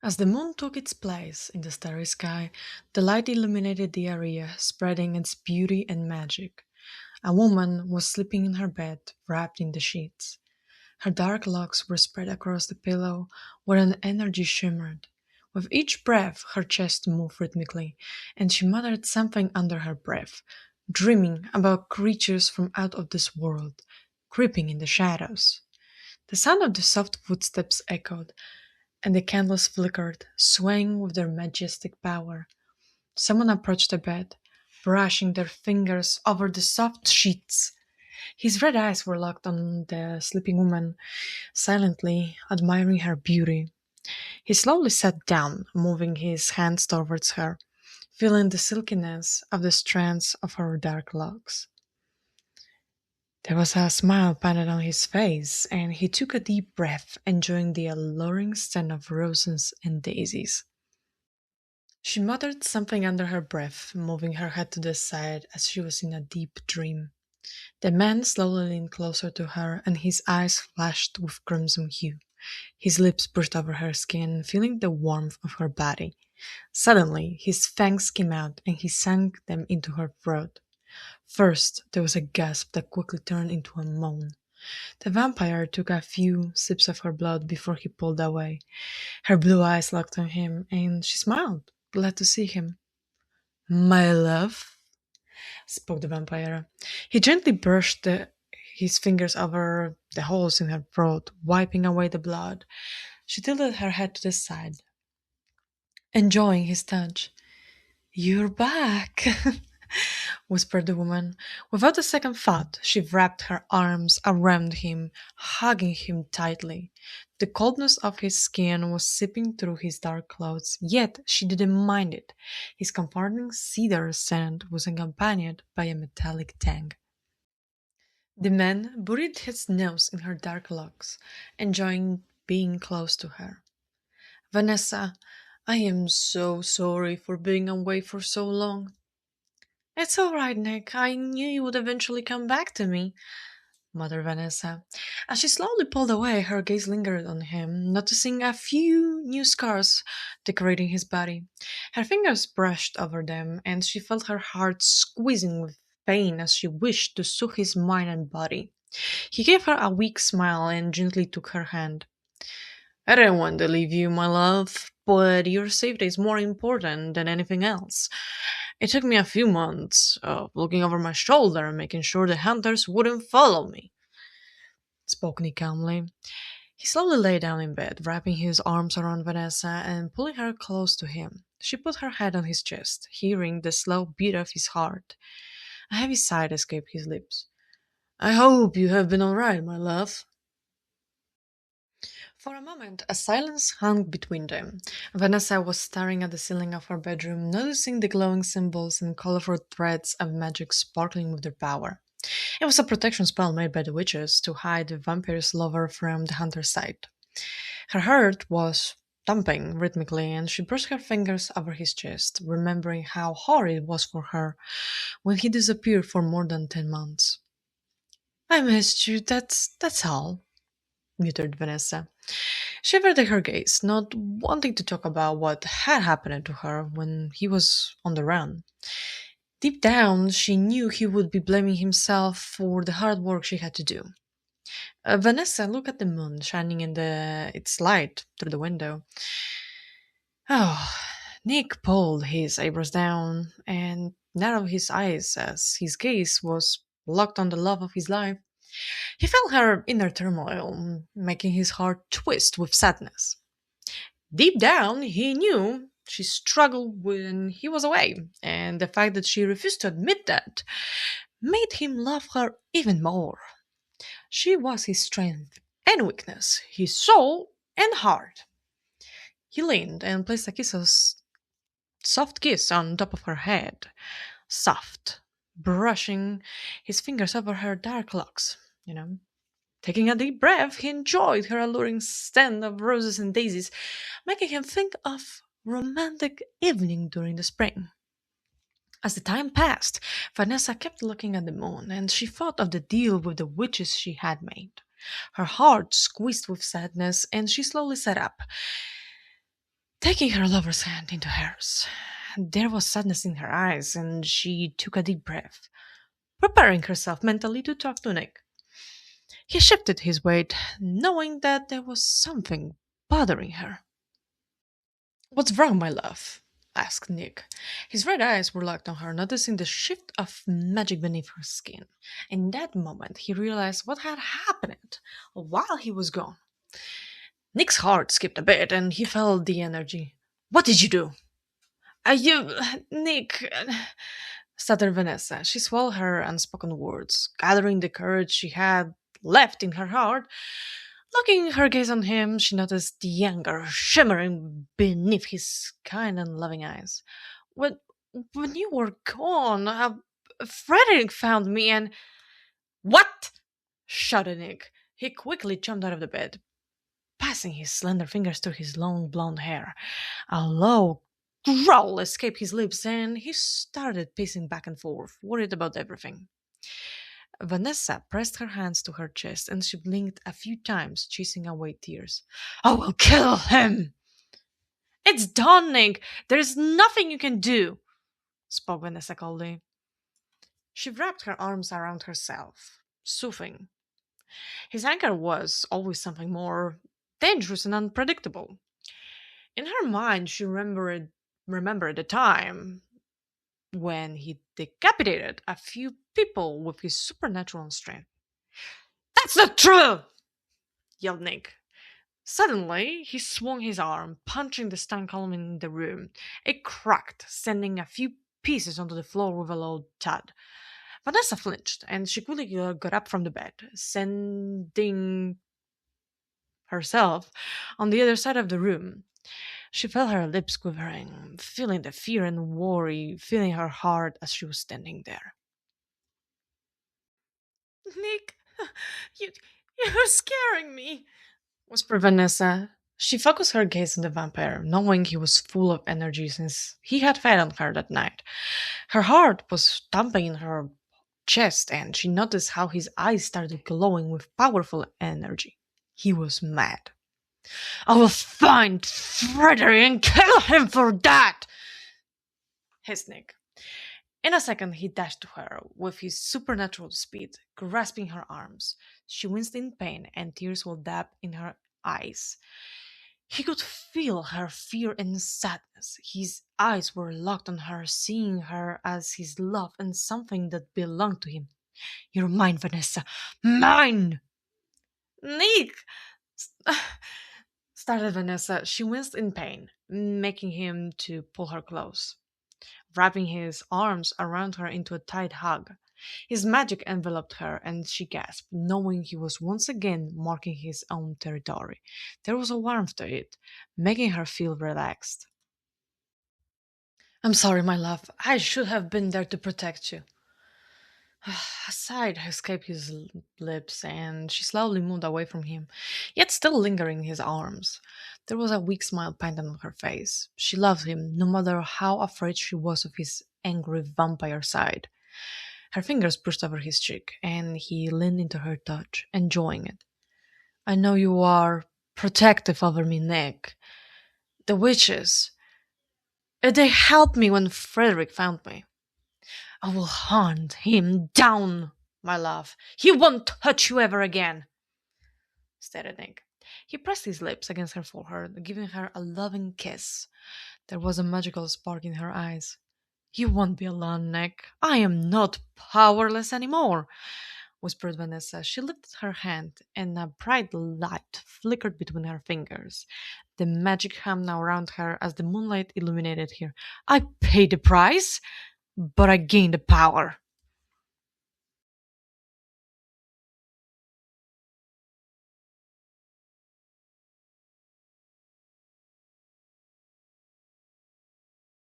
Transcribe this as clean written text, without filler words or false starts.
As the moon took its place in the starry sky, the light illuminated the area, spreading its beauty and magic. A woman was sleeping in her bed, wrapped in the sheets. Her dark locks were spread across the pillow, where an energy shimmered. With each breath, her chest moved rhythmically, and she muttered something under her breath, dreaming about creatures from out of this world, creeping in the shadows. The sound of the soft footsteps echoed, and the candles flickered, swaying with their majestic power. Someone approached the bed, brushing their fingers over the soft sheets. His red eyes were locked on the sleeping woman, silently admiring her beauty. He slowly sat down, moving his hands towards her, feeling the silkiness of the strands of her dark locks. There was a smile painted on his face, and he took a deep breath, enjoying the alluring scent of roses and daisies. She muttered something under her breath, moving her head to the side as she was in a deep dream. The man slowly leaned closer to her, and his eyes flashed with crimson hue. His lips brushed over her skin, feeling the warmth of her body. Suddenly, his fangs came out, and he sank them into her throat. First, there was a gasp that quickly turned into a moan. The vampire took a few sips of her blood before he pulled away. Her blue eyes locked on him, and she smiled, glad to see him. My love, spoke the vampire. He gently brushed his fingers over the holes in her throat, wiping away the blood. She tilted her head to the side, enjoying his touch. You're back, whispered the woman. Without a second thought, she wrapped her arms around him, hugging him tightly. The coldness of his skin was seeping through his dark clothes, yet she didn't mind it. His comforting cedar scent was accompanied by a metallic tang. The man buried his nose in her dark locks, enjoying being close to her. Vanessa, I am so sorry for being away for so long. It's all right, Nick. I knew you would eventually come back to me, muttered Vanessa. As she slowly pulled away, her gaze lingered on him, noticing a few new scars decorating his body. Her fingers brushed over them, and she felt her heart squeezing with pain as she wished to soothe his mind and body. He gave her a weak smile and gently took her hand. I didn't want to leave you, my love, but your safety is more important than anything else. It took me a few months of looking over my shoulder and making sure the hunters wouldn't follow me, spoke Nick calmly. He slowly lay down in bed, wrapping his arms around Vanessa and pulling her close to him. She put her head on his chest, hearing the slow beat of his heart. A heavy sigh escaped his lips. I hope you have been all right, my love. For a moment, a silence hung between them. Vanessa was staring at the ceiling of her bedroom, noticing the glowing symbols and colorful threads of magic sparkling with their power. It was a protection spell made by the witches to hide the vampire's lover from the hunter's sight. Her heart was thumping rhythmically, and she brushed her fingers over his chest, remembering how hard it was for her when he disappeared for more than 10 months. I missed you, that's all, muttered Vanessa. She averted her gaze, not wanting to talk about what had happened to her when he was on the run. Deep down, she knew he would be blaming himself for the hard work she had to do. Vanessa looked at the moon shining in its light through the window. Oh, Nick pulled his eyebrows down and narrowed his eyes as his gaze was locked on the love of his life. He felt her inner turmoil, making his heart twist with sadness. Deep down, he knew she struggled when he was away, and the fact that she refused to admit that made him love her even more. She was his strength and weakness, his soul and heart. He leaned and placed a soft kiss on top of her head, soft, brushing his fingers over her dark locks. Taking a deep breath, he enjoyed her alluring scent of roses and daisies, making him think of romantic evening during the spring. As the time passed, Vanessa kept looking at the moon, and she thought of the deal with the witches she had made. Her heart squeezed with sadness, and she slowly sat up. taking her lover's hand into hers. There was sadness in her eyes, and she took a deep breath, preparing herself mentally to talk to Nick. He shifted his weight, knowing that there was something bothering her. What's wrong, my love? Asked Nick. His red eyes were locked on her, noticing the shift of magic beneath her skin. In that moment, he realized what had happened while he was gone. Nick's heart skipped a bit, and he felt the energy. What did you do? Nick, stuttered Vanessa. She swallowed her unspoken words, gathering the courage she had left in her heart. Locking her gaze on him, she noticed the anger shimmering beneath his kind and loving eyes. When you were gone, Frederick found me and... What? Shouted Nick. He quickly jumped out of the bed, passing his slender fingers through his long blonde hair. A low growl escaped his lips, and he started pacing back and forth, worried about everything. Vanessa pressed her hands to her chest, and she blinked a few times, chasing away tears. I will kill him! It's done, Nick! There's nothing you can do, spoke Vanessa coldly. She wrapped her arms around herself, soothing. His anger was always something more dangerous and unpredictable. In her mind, she remembered the time when he decapitated a few people with his supernatural strength. That's not true! Yelled Nick. Suddenly, he swung his arm, punching the stone column in the room. It cracked, sending a few pieces onto the floor with a loud thud. Vanessa flinched, and she quickly got up from the bed, sending herself on the other side of the room. She felt her lips quivering, feeling the fear and worry filling her heart as she was standing there. Nick, you, you're scaring me, whispered Vanessa. She focused her gaze on the vampire, knowing he was full of energy since he had fed on her that night. Her heart was thumping in her chest, and she noticed how his eyes started glowing with powerful energy. He was mad. I will find Frederick and kill him for that! Hissed Nick. In a second, he dashed to her with his supernatural speed, grasping her arms. She winced in pain, and tears welled up in her eyes. He could feel her fear and sadness. His eyes were locked on her, seeing her as his love and something that belonged to him. You're mine, Vanessa. Mine! Nick! Started Vanessa. She winced in pain, making him to pull her close, wrapping his arms around her into a tight hug. His magic enveloped her, and she gasped, knowing he was once again marking his own territory. There was a warmth to it, making her feel relaxed. I'm sorry, my love. I should have been there to protect you. A sigh escaped his lips, and she slowly moved away from him, yet still lingering in his arms. There was a weak smile painted on her face. She loved him, no matter how afraid she was of his angry vampire side. Her fingers brushed over his cheek, and he leaned into her touch, enjoying it. I know you are protective over me, Nick. The witches, they helped me when Frederick found me. I will hunt him down, my love. He won't touch you ever again, stated Nick. He pressed his lips against her forehead, giving her a loving kiss. There was a magical spark in her eyes. You won't be alone, Nick. I am not powerless anymore, whispered Vanessa. She lifted her hand, and a bright light flickered between her fingers. The magic hummed around her as the moonlight illuminated her. I paid the price, but I gained the power.